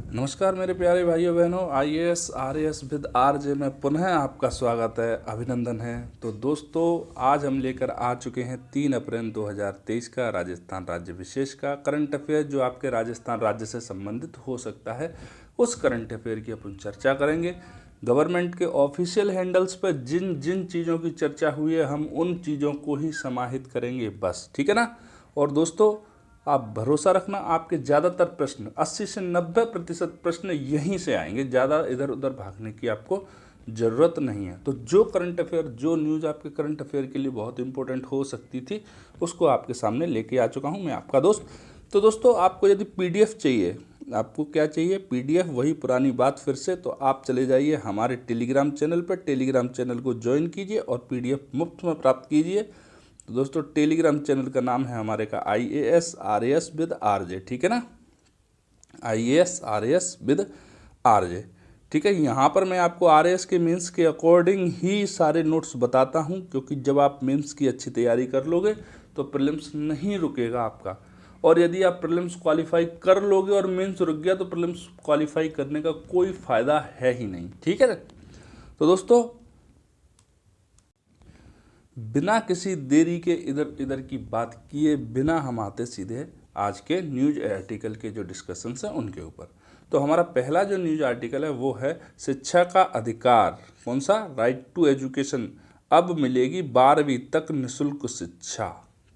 नमस्कार मेरे प्यारे भाइयों बहनों, आईएएस आरएएस विद आरजे में पुनः आपका स्वागत है, अभिनंदन है। तो दोस्तों, आज हम लेकर आ चुके हैं 3 अप्रैल 2023 का राजस्थान राज्य विशेष का करंट अफेयर, जो आपके राजस्थान राज्य से संबंधित हो सकता है। उस करंट अफेयर की अपन चर्चा करेंगे। गवर्नमेंट के ऑफिशियल हैंडल्स पर जिन जिन चीज़ों की चर्चा हुई है, हम उन चीज़ों को ही समाहित करेंगे बस, ठीक है ना। और दोस्तों, आप भरोसा रखना, आपके ज़्यादातर प्रश्न 80 से 90% प्रश्न यहीं से आएंगे। ज़्यादा इधर उधर भागने की आपको ज़रूरत नहीं है। तो जो करंट अफेयर, जो न्यूज़ आपके करंट अफेयर के लिए बहुत इंपॉर्टेंट हो सकती थी, उसको आपके सामने लेके आ चुका हूँ मैं, आपका दोस्त। तो दोस्तों, आपको यदि पीडीएफ चाहिए, आपको क्या चाहिए? पीडीएफ, वही पुरानी बात फिर से। तो आप चले जाइए हमारे टेलीग्राम चैनल पर, टेलीग्राम चैनल को ज्वाइन कीजिए और पीडीएफ मुफ्त में प्राप्त कीजिए। तो दोस्तों, टेलीग्राम चैनल का नाम है हमारे का आईएएस आरएएस विद आरजे, ठीक है ना। आईएएस आरएएस विद आरजे, ठीक है। यहाँ पर मैं आपको आरएएस के मेंस के अकॉर्डिंग ही सारे नोट्स बताता हूँ, क्योंकि जब आप मेंस की अच्छी तैयारी कर लोगे तो प्रीलिम्स नहीं रुकेगा आपका। और यदि आप प्रीलिम्स क्वालिफाई कर लोगे और मेंस रुक गया तो प्रीलिम्स क्वालिफाई करने का कोई फ़ायदा है ही नहीं, ठीक है। तो दोस्तों, बिना किसी देरी के इधर इधर की बात किए बिना हम आते सीधे आज के न्यूज आर्टिकल के जो डिस्कशंस हैं उनके ऊपर। तो हमारा पहला जो न्यूज आर्टिकल है वो है शिक्षा का अधिकार। कौन सा? Right to education. अब मिलेगी 12वीं तक निःशुल्क शिक्षा।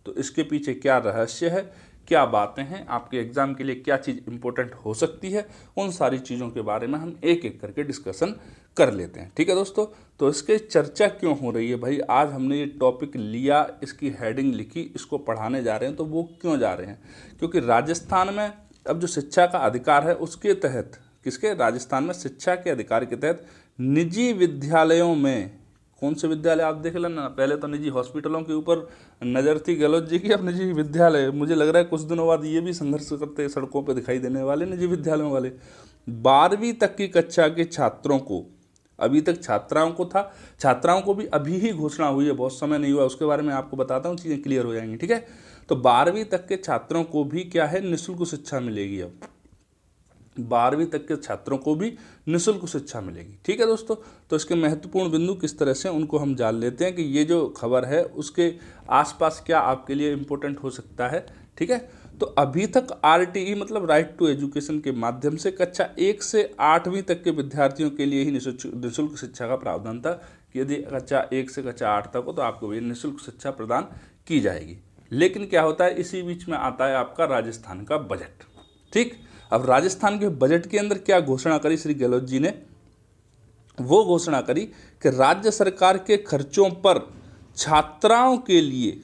तो इसके पीछे क्या रहस्य है, क्या बातें हैं, आपके एग्जाम के लिए क्या चीज़ इंपॉर्टेंट हो सकती है, उन सारी चीज़ों के बारे में हम एक एक करके डिस्कशन कर लेते हैं, ठीक है दोस्तों। तो इसके चर्चा क्यों हो रही है भाई? आज हमने ये टॉपिक लिया, इसकी हेडिंग लिखी, इसको पढ़ाने जा रहे हैं। तो वो क्यों जा रहे हैं? क्योंकि राजस्थान में अब जो शिक्षा का अधिकार है उसके तहत, किसके? राजस्थान में शिक्षा के अधिकार के तहत निजी विद्यालयों में, कौन से विद्यालय आप देख लेना। पहले तो निजी हॉस्पिटलों के ऊपर नज़र थी गहलोत जी की, अब निजी विद्यालय। मुझे लग रहा है कुछ दिनों बाद ये भी संघर्ष करते सड़कों पर दिखाई देने वाले निजी विद्यालयों वाले। 12वीं तक की कक्षा के छात्रों को, अभी तक छात्राओं को था, छात्राओं को भी अभी ही घोषणा हुई है, बहुत समय नहीं हुआ, उसके बारे में आपको बताता हूँ, चीज़ें क्लियर हो जाएंगी, ठीक है। तो 12वीं तक के छात्रों को भी क्या है? निःशुल्क शिक्षा मिलेगी। अब 12वीं तक के छात्रों को भी निःशुल्क शिक्षा मिलेगी, ठीक है दोस्तों। तो इसके महत्वपूर्ण बिंदु किस तरह से, उनको हम जान लेते हैं कि ये जो खबर है उसके आसपास क्या आपके लिए इम्पोर्टेंट हो सकता है, ठीक है। तो अभी तक आरटीई मतलब राइट टू एजुकेशन के माध्यम से कक्षा 1 से 8वीं तक के विद्यार्थियों के लिए ही निःशुल्क शिक्षा का प्रावधान था कि यदि कक्षा 1 से कक्षा 8 तक हो तो आपको भी निःशुल्क शिक्षा प्रदान की जाएगी। लेकिन क्या होता है, इसी बीच में आता है आपका राजस्थान का बजट, ठीक। अब राजस्थान के बजट के अंदर क्या घोषणा करी श्री गहलोत जी ने? वो घोषणा करी कि राज्य सरकार के खर्चों पर छात्राओं के लिए,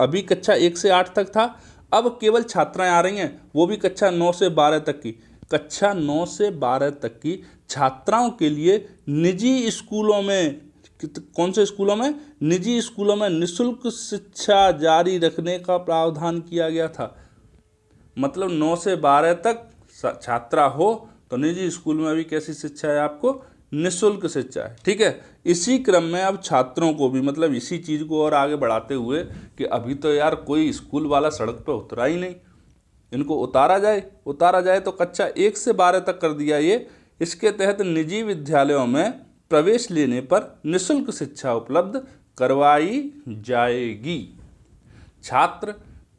अभी कक्षा 1 से 8 तक था, अब केवल छात्राएं आ रही हैं, वो भी कक्षा 9 से 12 तक की, कक्षा 9 से 12 तक की छात्राओं के लिए निजी स्कूलों में, कौन से स्कूलों में? निजी स्कूलों में निःशुल्क शिक्षा जारी रखने का प्रावधान किया गया था। मतलब 9 से 12 तक छात्रा हो तो निजी स्कूल में भी कैसी शिक्षा है? आपको निःशुल्क शिक्षा है, ठीक है। इसी क्रम में अब छात्रों को भी, मतलब इसी चीज़ को और आगे बढ़ाते हुए कि अभी तो यार कोई स्कूल वाला सड़क पे उतरा ही नहीं, इनको उतारा जाए तो कक्षा 1 से 12 तक कर दिया ये। इसके तहत निजी विद्यालयों में प्रवेश लेने पर निःशुल्क शिक्षा उपलब्ध करवाई जाएगी।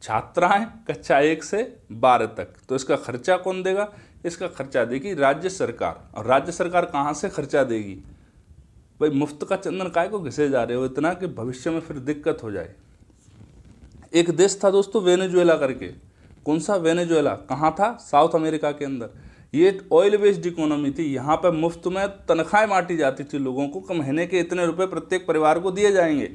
छात्राएं कक्षा 1 से 12 तक। तो इसका खर्चा कौन देगा? इसका खर्चा देगी राज्य सरकार। और राज्य सरकार कहाँ से खर्चा देगी? भाई मुफ्त का चंदन काय को घिसे जा रहे हो इतना कि भविष्य में फिर दिक्कत हो जाए। एक देश था दोस्तों वेनेजुएला करके। कौन सा? वेनेजुएला। कहाँ था? साउथ अमेरिका के अंदर। ये ऑयल बेस्ड इकोनॉमी थी। यहाँ पर मुफ्त में तनख्वाहें बांटी जाती थी लोगों को कि महीने के इतने रुपए प्रत्येक परिवार को दिए जाएंगे।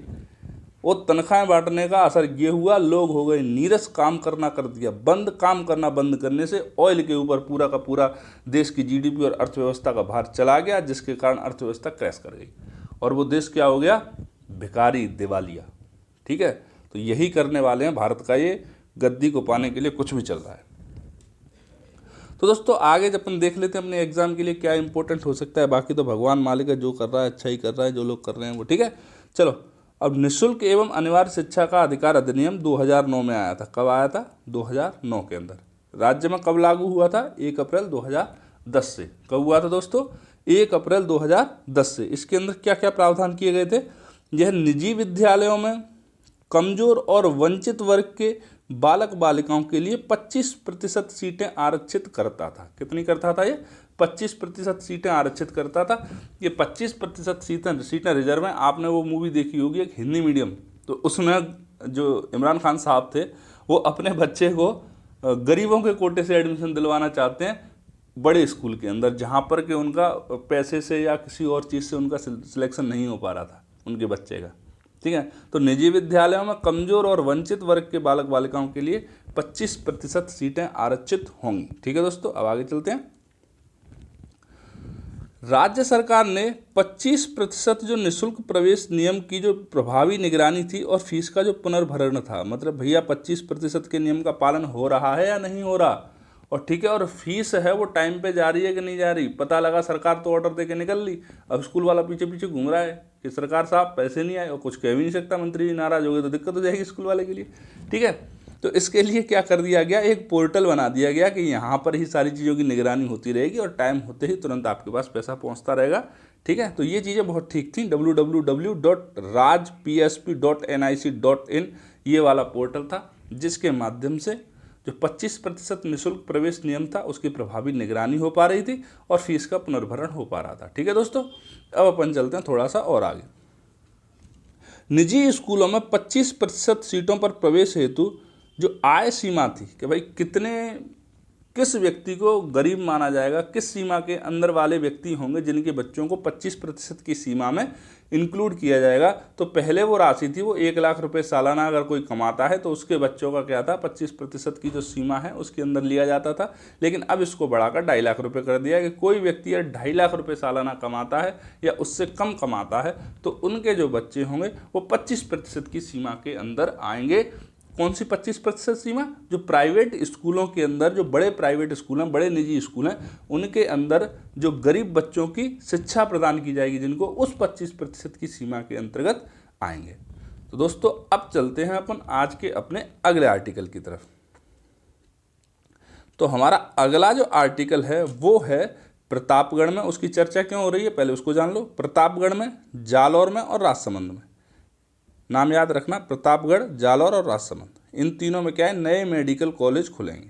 वो तनख्वाहें बांटने का असर ये हुआ, लोग हो गए नीरस, काम करना कर दिया बंद। काम करना बंद करने से ऑयल के ऊपर पूरा का पूरा देश की जीडीपी और अर्थव्यवस्था का भार चला गया, जिसके कारण अर्थव्यवस्था क्रैश कर गई और वो देश क्या हो गया? भिखारी, दिवालिया, ठीक है। तो यही करने वाले हैं भारत का, ये गद्दी को पाने के लिए कुछ भी चल रहा है। तो दोस्तों, आगे जब अपन देख लेते हैं अपने एग्जाम के लिए क्या इंपॉर्टेंट हो सकता है। बाकी तो भगवान मालिक है, जो कर रहा है अच्छा ही कर रहा है, जो लोग कर रहे हैं वो, ठीक है। चलो, अब निःशुल्क एवं अनिवार्य शिक्षा का अधिकार अधिनियम 2009 में आया था। कब आया था? 2009 के अंदर। राज्य में कब लागू हुआ था? 1 अप्रैल 2009 2010 से। कब हुआ था दोस्तों? 1 अप्रैल 2010 से। इसके अंदर क्या क्या प्रावधान किए गए थे? यह निजी विद्यालयों में कमजोर और वंचित वर्ग के बालक बालिकाओं के लिए 25% सीटें आरक्षित करता था। कितनी करता था ये? 25% सीटें आरक्षित करता था। ये 25% सीटें रिजर्व हैं। आपने वो मूवी देखी होगी एक हिंदी मीडियम, तो उसमें जो इमरान खान साहब थे वो अपने बच्चे को गरीबों के कोटे से एडमिशन दिलवाना चाहते हैं बड़े स्कूल के अंदर, जहाँ पर कि उनका पैसे से या किसी और चीज़ से उनका सिलेक्शन नहीं हो पा रहा था उनके बच्चे का। ठीक है, तो निजी विद्यालयों में कमजोर और वंचित वर्ग के बालक बालिकाओं के लिए 25% सीटें आरक्षित होंगी। ठीक है दोस्तों, अब आगे चलते हैं। राज्य सरकार ने 25% जो निःशुल्क प्रवेश नियम की जो प्रभावी निगरानी थी और फीस का जो पुनर्भरण था, मतलब भैया 25% के नियम का पालन हो रहा है या नहीं हो रहा, और ठीक है, और फीस है वो टाइम पे जा रही है कि नहीं जा रही। पता लगा सरकार तो ऑर्डर दे के निकल ली, अब स्कूल वाला पीछे पीछे घूम रहा है कि सरकार साहब पैसे नहीं आए, और कुछ कह भी नहीं सकता, मंत्री जी नाराज हो गए तो दिक्कत हो जाएगी स्कूल वाले के लिए। ठीक है, तो इसके लिए क्या कर दिया गया, एक पोर्टल बना दिया गया कि यहाँ पर ही सारी चीज़ों की निगरानी होती रहेगी और टाइम होते ही तुरंत आपके पास पैसा पहुँचता रहेगा। ठीक है, तो ये चीज़ें बहुत ठीक थी। www.rajpsp.nic.in ये वाला पोर्टल था, जिसके माध्यम से जो 25% निःशुल्क प्रवेश नियम था उसकी प्रभावी निगरानी हो पा रही थी और फीस का पुनर्भरण हो पा रहा था। ठीक है दोस्तों, अब अपन चलते हैं थोड़ा सा और आगे। निजी स्कूलों में 25% सीटों पर प्रवेश हेतु जो आय सीमा थी कि भाई किस व्यक्ति को गरीब माना जाएगा, किस सीमा के अंदर वाले व्यक्ति होंगे जिनके बच्चों को 25% की सीमा में इंक्लूड किया जाएगा। तो पहले वो राशि थी वो 1 लाख रुपए सालाना अगर कोई कमाता है तो उसके बच्चों का क्या था, 25% की जो सीमा है उसके अंदर लिया जाता था। लेकिन अब इसको बढ़ाकर 2.5 लाख रुपये कर दिया कि कोई व्यक्ति अगर 2.5 लाख रुपये सालाना कमाता है या उससे कम कमाता है तो उनके जो बच्चे होंगे वो 25% की सीमा के अंदर आएंगे। कौन सी 25% सीमा? जो प्राइवेट स्कूलों के अंदर, जो बड़े प्राइवेट स्कूल हैं, बड़े निजी स्कूल हैं, उनके अंदर जो गरीब बच्चों की शिक्षा प्रदान की जाएगी, जिनको उस 25% की सीमा के अंतर्गत आएंगे। तो दोस्तों अब चलते हैं अपन आज के अपने अगले आर्टिकल की तरफ। तो हमारा अगला जो आर्टिकल है वो है प्रतापगढ़ में। उसकी चर्चा क्यों हो रही है पहले उसको जान लो। प्रतापगढ़ में, जालौर में और राजसमंद में, नाम याद रखना, प्रतापगढ़, जालौर और राजसमंद, इन तीनों में क्या है, नए मेडिकल कॉलेज खुलेंगे।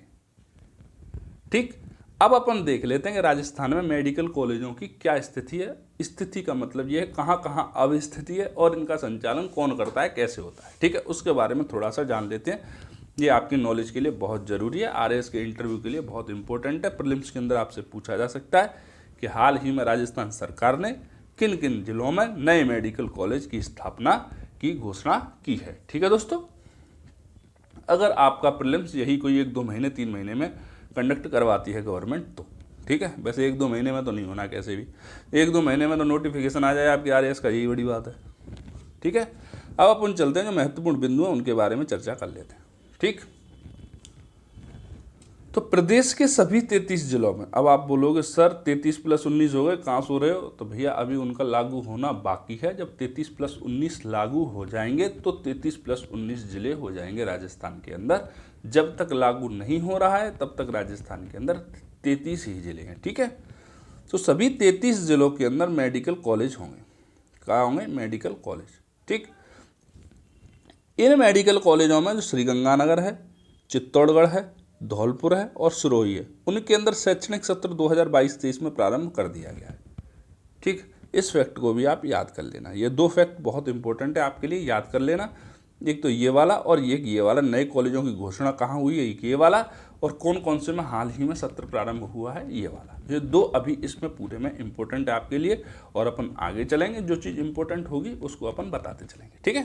ठीक, अब अपन देख लेते हैं कि राजस्थान में मेडिकल कॉलेजों की क्या स्थिति है। स्थिति का मतलब ये है कहाँ कहाँ अवस्थिति है और इनका संचालन कौन करता है, कैसे होता है। ठीक है, उसके बारे में थोड़ा सा जान लेते हैं। ये आपकी नॉलेज के लिए बहुत ज़रूरी है, RAS के इंटरव्यू के लिए बहुत इंपॉर्टेंट है। प्रीलिम्स के अंदर आपसे पूछा जा सकता है कि हाल ही में राजस्थान सरकार ने किन किन जिलों में नए मेडिकल कॉलेज की स्थापना की घोषणा की है। ठीक है दोस्तों, अगर आपका प्रीलिम्स यही कोई 1-2 महीने 3 महीने में कंडक्ट करवाती है गवर्नमेंट तो ठीक है, वैसे 1-2 महीने में तो नहीं होना, कैसे भी 1-2 महीने में तो नोटिफिकेशन आ जाए आपकी RAS का, यही बड़ी बात है। ठीक है, अब अपन चलते हैं जो महत्वपूर्ण बिंदु हैं उनके बारे में चर्चा कर लेते हैं। ठीक, तो प्रदेश के सभी 33 जिलों में, अब आप बोलोगे सर 33+19 हो गए, कहाँ सो रहे हो, तो भैया अभी उनका लागू होना बाकी है। जब 33+19 लागू हो जाएंगे तो 33+19 जिले हो जाएंगे राजस्थान के अंदर। जब तक लागू नहीं हो रहा है तब तक राजस्थान के अंदर 33 ही जिले हैं। ठीक है, तो सभी 33 जिलों के अंदर मेडिकल कॉलेज होंगे। कहाँ होंगे? Medical college. ठीक, इन मेडिकल कॉलेजों में जो श्रीगंगानगर है, चित्तौड़गढ़ है, धौलपुर है और सिरोही है, उनके अंदर शैक्षणिक सत्र 2022-23 में प्रारंभ कर दिया गया है। ठीक, इस फैक्ट को भी आप याद कर लेना। ये 2 फैक्ट बहुत इंपॉर्टेंट है आपके लिए, याद कर लेना। एक तो ये वाला और एक ये वाला, नए कॉलेजों की घोषणा कहाँ हुई है, एक ये वाला, और कौन कौन से में हाल ही में सत्र प्रारंभ हुआ है, ये वाला। ये 2 अभी इसमें पूरे में इंपॉर्टेंट है आपके लिए, और अपन आगे चलेंगे, जो चीज़ इंपॉर्टेंट होगी उसको अपन बताते चलेंगे। ठीक है,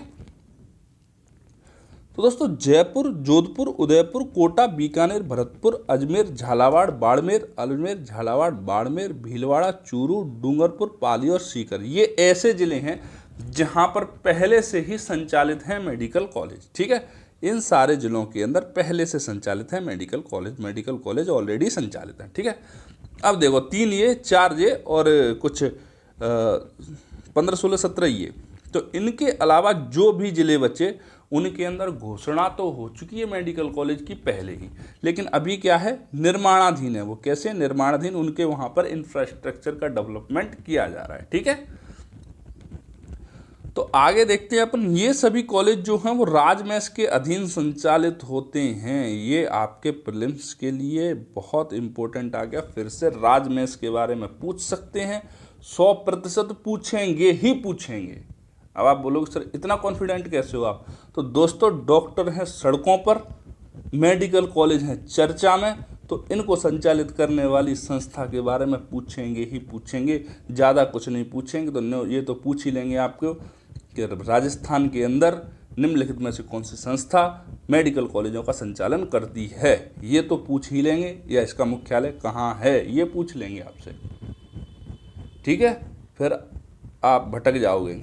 तो दोस्तों जयपुर, जोधपुर, उदयपुर, कोटा, बीकानेर, भरतपुर, अजमेर, झालावाड़, बाड़मेर, भीलवाड़ा, चूरू, डूंगरपुर, पाली और सीकर, ये ऐसे जिले हैं जहां पर पहले से ही संचालित हैं मेडिकल कॉलेज। ठीक है, इन सारे जिलों के अंदर पहले से संचालित है मेडिकल कॉलेज ऑलरेडी संचालित है। ठीक है, अब देखो 3 ये, 4 ये और कुछ 15, 16, 17 ये, तो इनके अलावा जो भी जिले बचे उनके अंदर घोषणा तो हो चुकी है मेडिकल कॉलेज की पहले ही, लेकिन अभी क्या है, निर्माणाधीन है। वो कैसे निर्माणाधीन, उनके वहाँ पर इंफ्रास्ट्रक्चर का डेवलपमेंट किया जा रहा है। ठीक है, तो आगे देखते हैं अपन। ये सभी कॉलेज जो हैं वो राजमैस के अधीन संचालित होते हैं। ये आपके प्रीलिम्स के लिए बहुत इंपॉर्टेंट आ गया। फिर से राजमैस के बारे में पूछ सकते हैं, 100% पूछेंगे ही पूछेंगे। अब आप बोलोगे सर इतना कॉन्फिडेंट कैसे हो आप? तो दोस्तों, डॉक्टर हैं सड़कों पर, मेडिकल कॉलेज हैं चर्चा में, तो इनको संचालित करने वाली संस्था के बारे में पूछेंगे ही पूछेंगे, ज़्यादा कुछ नहीं पूछेंगे। तो ये तो पूछ ही लेंगे आपको कि राजस्थान के अंदर निम्नलिखित में से कौन सी संस्था मेडिकल कॉलेजों का संचालन करती है, ये तो पूछ ही लेंगे। या इसका मुख्यालय कहाँ है, ये पूछ लेंगे आपसे। ठीक है, फिर आप भटक जाओगे।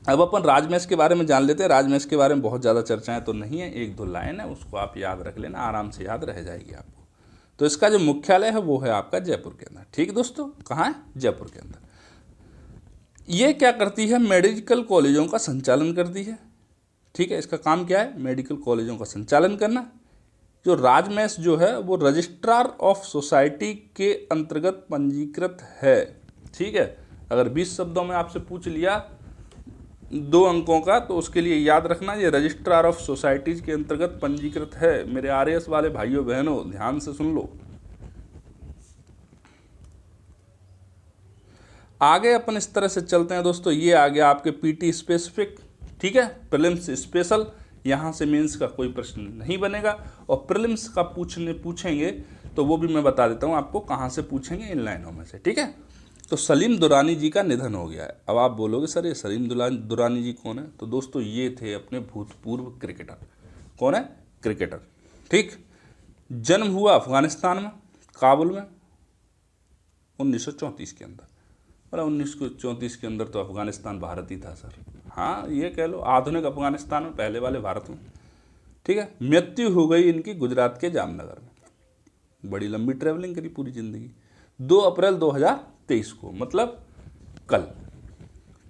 अब अपन राजमैस के बारे में जान लेते हैं। राजमैस के बारे में बहुत ज़्यादा चर्चाएं तो नहीं है, 1-2 लाइन है, उसको आप याद रख लेना, आराम से याद रह जाएगी आपको। तो इसका जो मुख्यालय है वो है आपका जयपुर के अंदर। ठीक है दोस्तों, कहाँ है? जयपुर के अंदर। ये क्या करती है? मेडिकल कॉलेजों का संचालन करती है। ठीक है, इसका काम क्या है? मेडिकल कॉलेजों का संचालन करना। जो राजमैस जो है वो रजिस्ट्रार ऑफ सोसाइटी के अंतर्गत पंजीकृत है। ठीक है, अगर 20 शब्दों में आपसे पूछ लिया 2 अंकों का, तो उसके लिए याद रखना ये रजिस्ट्रार ऑफ सोसाइटीज के अंतर्गत पंजीकृत है। मेरे आरएस वाले भाइयों बहनों, ध्यान से सुन लो। आगे अपन इस तरह से चलते हैं दोस्तों। ये आ गया आपके पीटी स्पेसिफिक। ठीक है, प्रीलिम्स स्पेशल, यहाँ से मेंस का कोई प्रश्न नहीं बनेगा। और प्रीलिम्स का पूछेंगे तो वो भी मैं बता देता हूँ आपको कहाँ से पूछेंगे, इन लाइनों में से। ठीक है, तो सलीम दुरानी जी का निधन हो गया है। अब आप बोलोगे सर ये सलीम दुरानी जी कौन है? तो दोस्तों ये थे अपने भूतपूर्व क्रिकेटर। कौन है? क्रिकेटर। ठीक, जन्म हुआ अफगानिस्तान में, काबुल में 1934 के अंदर। 1934 के अंदर तो अफगानिस्तान भारत ही था सर। हाँ, ये कह लो आधुनिक अफगानिस्तान में, पहले वाले भारत में। ठीक है, मृत्यु हो गई इनकी गुजरात के जामनगर में। बड़ी लंबी ट्रैवलिंग करी पूरी जिंदगी। 2 अप्रैल 2023 को, मतलब कल।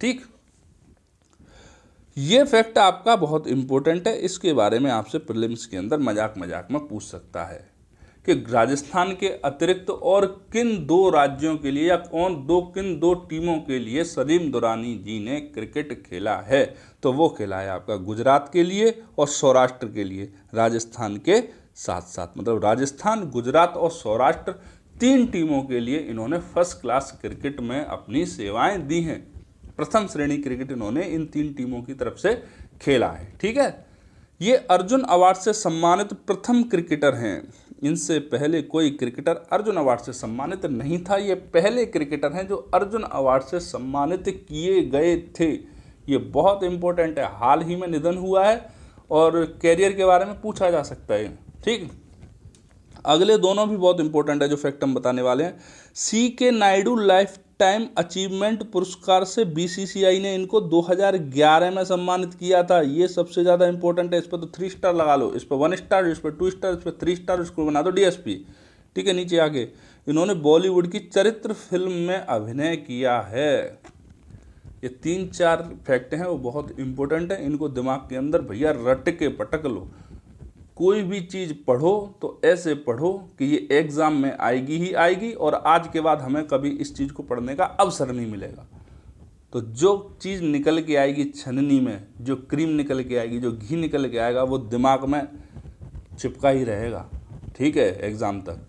ठीक, ये फैक्ट आपका बहुत इंपॉर्टेंट है। इसके बारे में आपसे प्रीलिम्स के अंदर मजाक मजाक में पूछ सकता है कि राजस्थान के अतिरिक्त और किन 2 राज्यों के लिए या किन दो टीमों के लिए सलीम दुरानी जी ने क्रिकेट खेला है? तो वो खेला है आपका गुजरात के लिए और सौराष्ट्र के लिए, राजस्थान के साथ साथ। मतलब राजस्थान, गुजरात और सौराष्ट्र 3 टीमों के लिए इन्होंने फर्स्ट क्लास क्रिकेट में अपनी सेवाएं दी हैं। प्रथम श्रेणी क्रिकेट इन्होंने इन 3 टीमों की तरफ से खेला है। ठीक है, ये अर्जुन अवार्ड से सम्मानित प्रथम क्रिकेटर हैं। इनसे पहले कोई क्रिकेटर अर्जुन अवार्ड से सम्मानित नहीं था। ये पहले क्रिकेटर हैं जो अर्जुन अवार्ड से सम्मानित किए गए थे। ये बहुत इंपॉर्टेंट है, हाल ही में निधन हुआ है और कैरियर के बारे में पूछा जा सकता है। ठीक, अगले दोनों भी बहुत इंपॉर्टेंट है जो फैक्ट हम बताने वाले हैं। CK Naidu life time achievement पुरस्कार से BCCI ने इनको 2011 में सम्मानित किया था। ये सबसे ज़्यादा इंपॉर्टेंट है। इस पर तो 3 स्टार लगा लो, इस पर 1 स्टार, इस पर 2 स्टार, इस पर 3 स्टार, इसको बना दो DSP। ठीक है, नीचे आगे इन्होंने बॉलीवुड की चरित्र फिल्म में अभिनय किया है। ये 3-4 फैक्ट हैं वो बहुत इंपॉर्टेंट है। इनको दिमाग के अंदर भैया रट के पटक लो। कोई भी चीज़ पढ़ो तो ऐसे पढ़ो कि ये एग्ज़ाम में आएगी ही आएगी, और आज के बाद हमें कभी इस चीज़ को पढ़ने का अवसर नहीं मिलेगा। तो जो चीज़ निकल के आएगी छननी में, जो क्रीम निकल के आएगी, जो घी निकल के आएगा, वो दिमाग में चिपका ही रहेगा। ठीक है, एग्ज़ाम तक।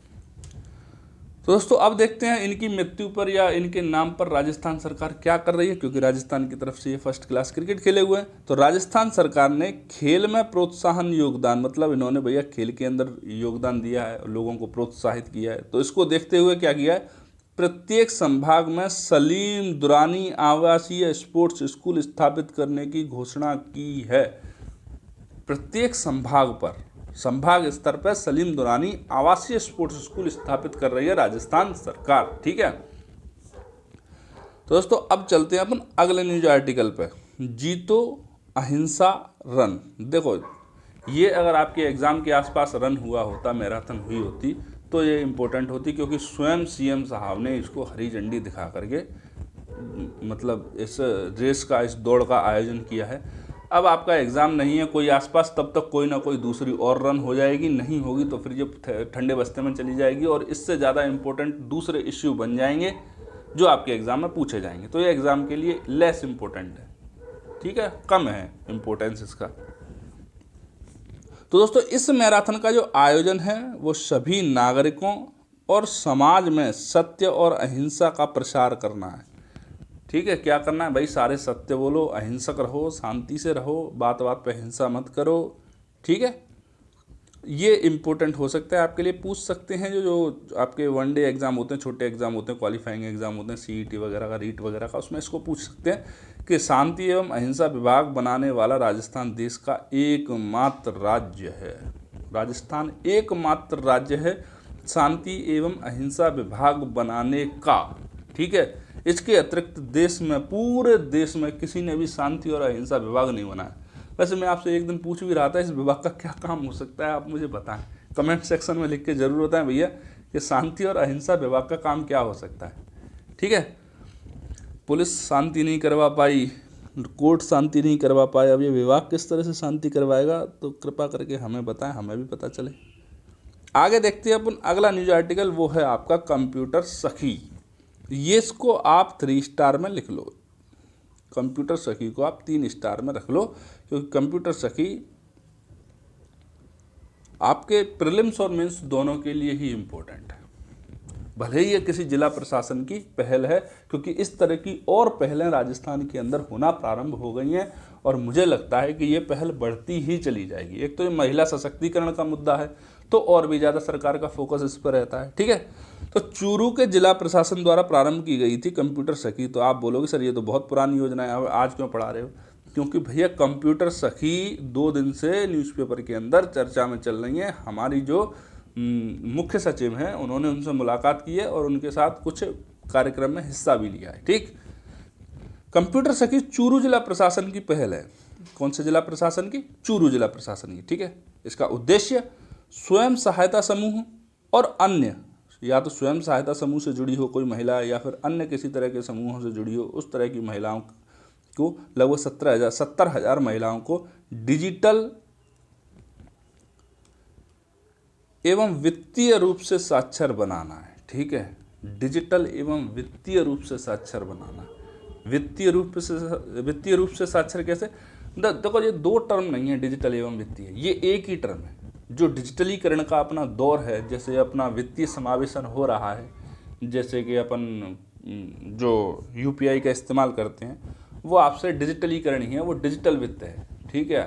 तो दोस्तों अब देखते हैं इनकी मृत्यु पर या इनके नाम पर राजस्थान सरकार क्या कर रही है, क्योंकि राजस्थान की तरफ से ये फर्स्ट क्लास क्रिकेट खेले हुए हैं। तो राजस्थान सरकार ने खेल में प्रोत्साहन योगदान, मतलब इन्होंने भैया खेल के अंदर योगदान दिया है, लोगों को प्रोत्साहित किया है। तो इसको देखते हुए क्या किया है, प्रत्येक संभाग में सलीम दुरानी आवासीय स्पोर्ट्स स्कूल स्थापित करने की घोषणा की है। प्रत्येक संभाग पर, संभाग स्तर पर सलीम दुरानी आवासीय स्पोर्ट्स स्कूल स्थापित कर रही है राजस्थान सरकार। ठीक है, तो दोस्तों अब चलते हैं अपन अगले न्यूज आर्टिकल पे। जीतो अहिंसा रन। देखो, ये अगर आपके एग्जाम के आसपास रन हुआ होता, मैराथन हुई होती, तो ये इंपॉर्टेंट होती, क्योंकि स्वयं CM साहब ने इसको हरी झंडी दिखा करके मतलब इस रेस का, इस दौड़ का आयोजन किया है। अब आपका एग्ज़ाम नहीं है कोई आसपास, तब तक कोई ना कोई दूसरी और रन हो जाएगी, नहीं होगी तो फिर ये ठंडे बस्ते में चली जाएगी और इससे ज़्यादा इम्पोर्टेंट दूसरे इश्यू बन जाएंगे जो आपके एग्ज़ाम में पूछे जाएंगे। तो ये एग्ज़ाम के लिए लेस इम्पोर्टेंट है, ठीक है, कम है इम्पोर्टेंस इसका। तो दोस्तों इस मैराथन का जो आयोजन है वो सभी नागरिकों और समाज में सत्य और अहिंसा का प्रसार करना है, ठीक है। क्या करना है भाई, सारे सत्य बोलो, अहिंसक रहो, शांति से रहो, बात बात पे हिंसा मत करो, ठीक है। ये इम्पोर्टेंट हो सकता है आपके लिए। पूछ सकते हैं जो आपके वन डे एग्ज़ाम होते हैं, छोटे एग्ज़ाम होते हैं, क्वालिफाइंग एग्ज़ाम होते हैं, सीईटी वगैरह का, रीट वगैरह का, उसमें इसको पूछ सकते हैं कि शांति एवं अहिंसा विभाग बनाने वाला राजस्थान देश का एकमात्र राज्य है। राजस्थान एकमात्र राज्य है शांति एवं अहिंसा विभाग बनाने का, ठीक है। इसके अतिरिक्त देश में, पूरे देश में किसी ने भी शांति और अहिंसा विभाग नहीं बनाया। वैसे मैं आपसे एक दिन पूछ भी रहा था इस विभाग का क्या काम हो सकता है, आप मुझे बताएं, कमेंट सेक्शन में लिख के जरूर बताएं भैया कि शांति और अहिंसा विभाग का काम क्या हो सकता है, ठीक है। पुलिस शांति नहीं करवा पाई, कोर्ट शांति नहीं करवा पाए, अब ये विभाग किस तरह से शांति करवाएगा, तो कृपा करके हमें बताएं, हमें भी पता चले। आगे देखते हैं अपन अगला न्यूज आर्टिकल, वो है आपका कंप्यूटर सखी। ये इसको आप 3 स्टार में लिख लो, कंप्यूटर सखी को आप 3 स्टार में रख लो, क्योंकि कंप्यूटर सखी आपके प्रीलिम्स और मेंस दोनों के लिए ही इम्पोर्टेंट है। भले ही ये किसी जिला प्रशासन की पहल है, क्योंकि इस तरह की और पहलें राजस्थान के अंदर होना प्रारंभ हो गई हैं और मुझे लगता है कि ये पहल बढ़ती ही चली जाएगी। एक तो ये महिला सशक्तिकरण का मुद्दा है, तो और भी ज़्यादा सरकार का फोकस इस पर रहता है, ठीक है। तो चूरू के जिला प्रशासन द्वारा प्रारंभ की गई थी कंप्यूटर सखी। तो आप बोलोगे सर ये तो बहुत पुरानी योजना है, आज क्यों पढ़ा रहे हो? क्योंकि भैया कंप्यूटर सखी 2 दिन से न्यूज़पेपर के अंदर चर्चा में चल रही है। हमारी जो मुख्य सचिव हैं उन्होंने उनसे मुलाकात की है और उनके साथ कुछ कार्यक्रम में हिस्सा भी लिया है, ठीक। कंप्यूटर सखी चूरू जिला प्रशासन की पहल है। कौन से जिला प्रशासन की? चूरू जिला प्रशासन की, ठीक है। इसका उद्देश्य स्वयं सहायता समूह और अन्य, या तो स्वयं सहायता समूह से जुड़ी हो कोई महिला या फिर अन्य किसी तरह के समूहों से जुड़ी हो, उस तरह की महिलाओं को, लगभग 70,000 महिलाओं को डिजिटल एवं वित्तीय रूप से साक्षर बनाना है, ठीक है। डिजिटल एवं वित्तीय रूप से साक्षर बनाना। वित्तीय रूप से साक्षर कैसे? देखो ये 2 टर्म नहीं है, डिजिटल एवं वित्तीय, ये एक ही टर्म है। जो डिजिटलीकरण का अपना दौर है, जैसे अपना वित्तीय समावेशन हो रहा है, जैसे कि अपन जो यूपीआई का इस्तेमाल करते हैं वो आपसे डिजिटलीकरण ही है, वो डिजिटल वित्त है, ठीक है।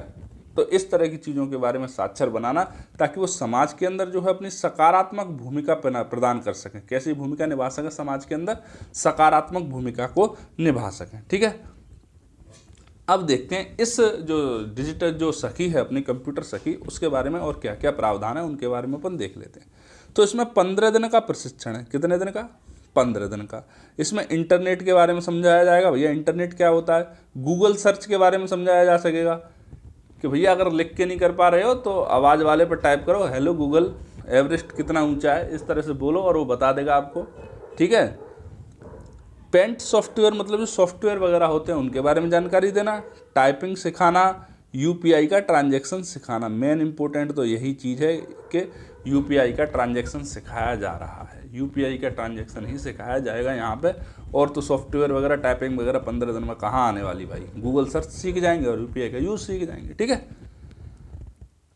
तो इस तरह की चीज़ों के बारे में साक्षर बनाना, ताकि वो समाज के अंदर जो है अपनी सकारात्मक भूमिका प्रदान कर सकें। कैसी भूमिका निभा सकें? समाज के अंदर सकारात्मक भूमिका को निभा सकें, ठीक है। अब देखते हैं इस जो डिजिटल जो सखी है अपनी कंप्यूटर सखी, उसके बारे में और क्या क्या प्रावधान है उनके बारे में अपन देख लेते हैं। तो इसमें 15 दिन का प्रशिक्षण है। कितने दिन का? 15 दिन का। इसमें इंटरनेट के बारे में समझाया जाएगा। भैया इंटरनेट क्या होता है? गूगल सर्च के बारे में समझाया जा सकेगा कि भैया अगर लिख के नहीं कर पा रहे हो तो आवाज़ वाले पर टाइप करो, हेलो गूगल एवरेस्ट कितना ऊंचा है, इस तरह से बोलो और वो बता देगा आपको, ठीक है। पेंट सॉफ्टवेयर, मतलब जो सॉफ्टवेयर वगैरह होते हैं उनके बारे में जानकारी देना। टाइपिंग सिखाना, यूपीआई का ट्रांजैक्शन सिखाना। मेन इंपॉर्टेंट तो यही चीज़ है कि यूपीआई का ट्रांजैक्शन सिखाया जा रहा है, यूपीआई का ट्रांजैक्शन ही सिखाया जाएगा यहाँ पे। और तो सॉफ्टवेयर वगैरह, टाइपिंग वगैरह 15 दिन में कहाँ आने वाली भाई, गूगल सर्च सीख जाएंगे और यूपीआई का यूज़ सीख जाएंगे, ठीक है।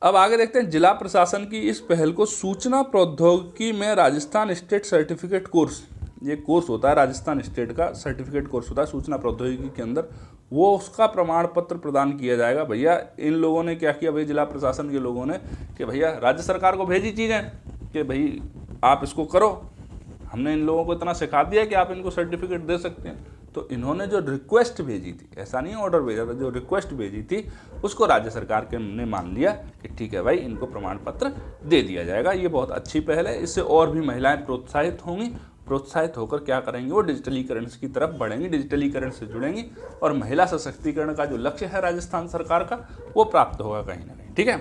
अब आगे देखते हैं जिला प्रशासन की इस पहल को सूचना प्रौद्योगिकी में राजस्थान स्टेट सर्टिफिकेट कोर्स, ये कोर्स होता है राजस्थान स्टेट का सर्टिफिकेट कोर्स होता है सूचना प्रौद्योगिकी के अंदर, वो उसका प्रमाण पत्र प्रदान किया जाएगा। भैया इन लोगों ने क्या किया, भाई जिला प्रशासन के लोगों ने, कि भैया राज्य सरकार को भेजी चीज़ें कि भाई आप इसको करो, हमने इन लोगों को इतना सिखा दिया कि आप इनको सर्टिफिकेट दे सकते हैं। तो इन्होंने जो रिक्वेस्ट भेजी थी, ऐसा नहीं ऑर्डर भेजा था, जो रिक्वेस्ट भेजी थी उसको राज्य सरकार के ने मान लिया कि ठीक है भाई इनको प्रमाण पत्र दे दिया जाएगा। ये बहुत अच्छी पहल है, इससे और भी महिलाएं प्रोत्साहित होंगी, प्रोत्साहित होकर क्या करेंगे, वो डिजिटलीकरण की तरफ बढ़ेंगी, डिजिटलीकरण से जुड़ेंगी और महिला सशक्तिकरण का जो लक्ष्य है राजस्थान सरकार का वो प्राप्त होगा कहीं ना कहीं, ठीक है।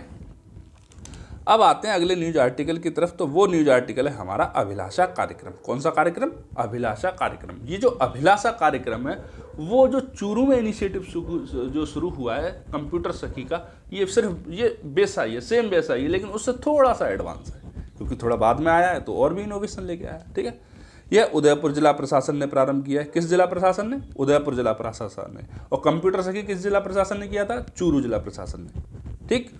अब आते हैं अगले न्यूज आर्टिकल की तरफ। तो वो न्यूज आर्टिकल है हमारा अभिलाषा कार्यक्रम। कौन सा कार्यक्रम? अभिलाषा कार्यक्रम। ये जो अभिलाषा कार्यक्रम है वो जो चूरू में इनिशिएटिव जो शुरू हुआ है कंप्यूटर सखी का, ये सिर्फ ये वैसा ही है, सेम वैसा ही है, लेकिन उससे थोड़ा सा एडवांस है क्योंकि थोड़ा बाद में आया है तो और भी इनोवेशन लेके आया है। ठीक है, यह उदयपुर जिला प्रशासन ने प्रारंभ किया है। किस जिला प्रशासन ने? उदयपुर जिला प्रशासन ने। और कंप्यूटर सखी किस जिला प्रशासन ने किया था? चूरू जिला प्रशासन ने। ठीक,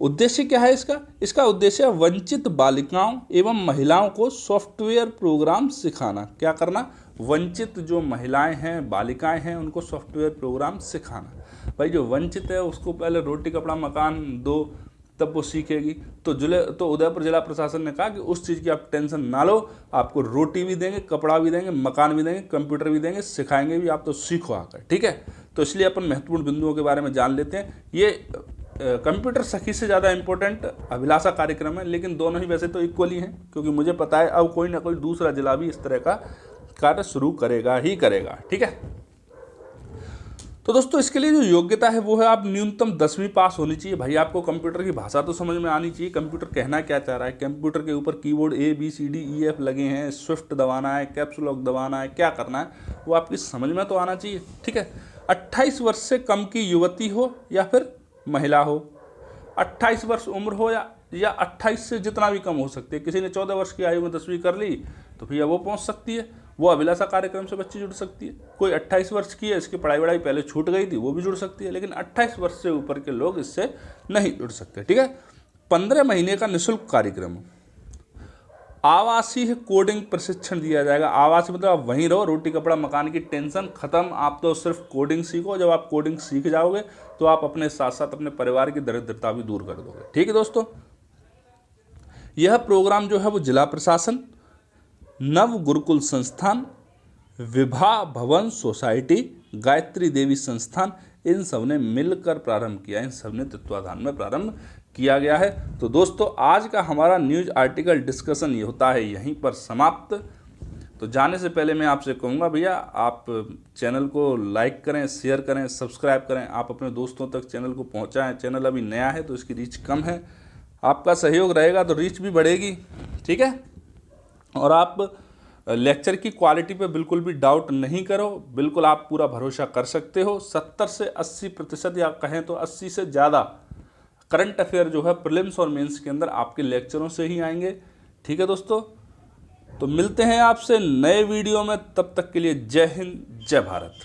उद्देश्य क्या है इसका? इसका उद्देश्य वंचित बालिकाओं एवं महिलाओं को सॉफ्टवेयर प्रोग्राम सिखाना। क्या करना? वंचित जो महिलाएं हैं, बालिकाएं हैं, उनको सॉफ्टवेयर प्रोग्राम सिखाना। भाई जो वंचित है उसको पहले रोटी कपड़ा मकान दो तब वो सीखेगी। तो उदयपुर जिला प्रशासन ने कहा कि उस चीज़ की आप टेंशन ना लो, आपको रोटी भी देंगे, कपड़ा भी देंगे, मकान भी देंगे, कंप्यूटर भी देंगे, सिखाएंगे भी, आप तो सीखो आकर। ठीक है, तो इसलिए अपन महत्वपूर्ण बिंदुओं के बारे में जान लेते हैं। ये कंप्यूटर सखी से ज़्यादा इंपॉर्टेंट अभिलाषा कार्यक्रम है, लेकिन दोनों ही वैसे तो इक्वली हैं क्योंकि मुझे पता है अब कोई ना कोई दूसरा जिला भी इस तरह का कार्य शुरू करेगा ही करेगा। ठीक है, तो दोस्तों इसके लिए जो योग्यता है वो है आप न्यूनतम 10वीं पास होनी चाहिए। भाई आपको कंप्यूटर की भाषा तो समझ में आनी चाहिए, कंप्यूटर कहना क्या चाह रहा है, कंप्यूटर के ऊपर कीबोर्ड ABCDEF लगे हैं, स्विफ्ट दबाना है, कैप्स लॉक दबाना है, क्या करना है वो आपकी समझ में तो आना चाहिए। ठीक है, 28 वर्ष से कम की युवती हो या फिर महिला हो, 28 वर्ष उम्र हो या 28 से जितना भी कम हो सकती है। किसी ने 14 वर्ष की आयु में 10वीं कर ली तो भैया वो पहुंच सकती है, वो अभिलाषा कार्यक्रम से बच्ची जुड़ सकती है। कोई 28 वर्ष की है, इसकी पढ़ाई वढ़ाई पहले छूट गई थी, वो भी जुड़ सकती है, लेकिन 28 वर्ष से ऊपर के लोग इससे नहीं जुड़ सकते। ठीक है, 15 महीने का निःशुल्क कार्यक्रम। आवासीय कोडिंग प्रशिक्षण दिया जाएगा। आवासीय मतलब आप वहीं रहो, रोटी कपड़ा मकान की टेंशन खत्म, आप तो सिर्फ कोडिंग सीखो। जब आप कोडिंग सीख जाओगे तो आप अपने साथ साथ अपने परिवार की दरिद्रता भी दूर कर दोगे। ठीक है दोस्तों, यह प्रोग्राम जो है वो जिला प्रशासन, नव गुरुकुल संस्थान, विभा भवन सोसाइटी, गायत्री देवी संस्थान, इन सब ने मिलकर प्रारंभ किया, इन सब ने तत्वाधान में प्रारंभ किया गया है। तो दोस्तों आज का हमारा न्यूज आर्टिकल डिस्कशन ये होता है यहीं पर समाप्त। तो जाने से पहले मैं आपसे कहूँगा भैया आप चैनल को लाइक करें, शेयर करें, सब्सक्राइब करें, आप अपने दोस्तों तक चैनल को पहुँचाएँ। चैनल अभी नया है तो इसकी रीच कम है, आपका सहयोग रहेगा तो रीच भी बढ़ेगी। ठीक है, और आप लेक्चर की क्वालिटी पे बिल्कुल भी डाउट नहीं करो, बिल्कुल आप पूरा भरोसा कर सकते हो। 70 से 80% या कहें तो 80 से ज़्यादा करंट अफेयर जो है प्रीलिम्स और मेंस के अंदर आपके लेक्चरों से ही आएंगे। ठीक है दोस्तों, तो मिलते हैं आपसे नए वीडियो में, तब तक के लिए जय हिंद, जय भारत।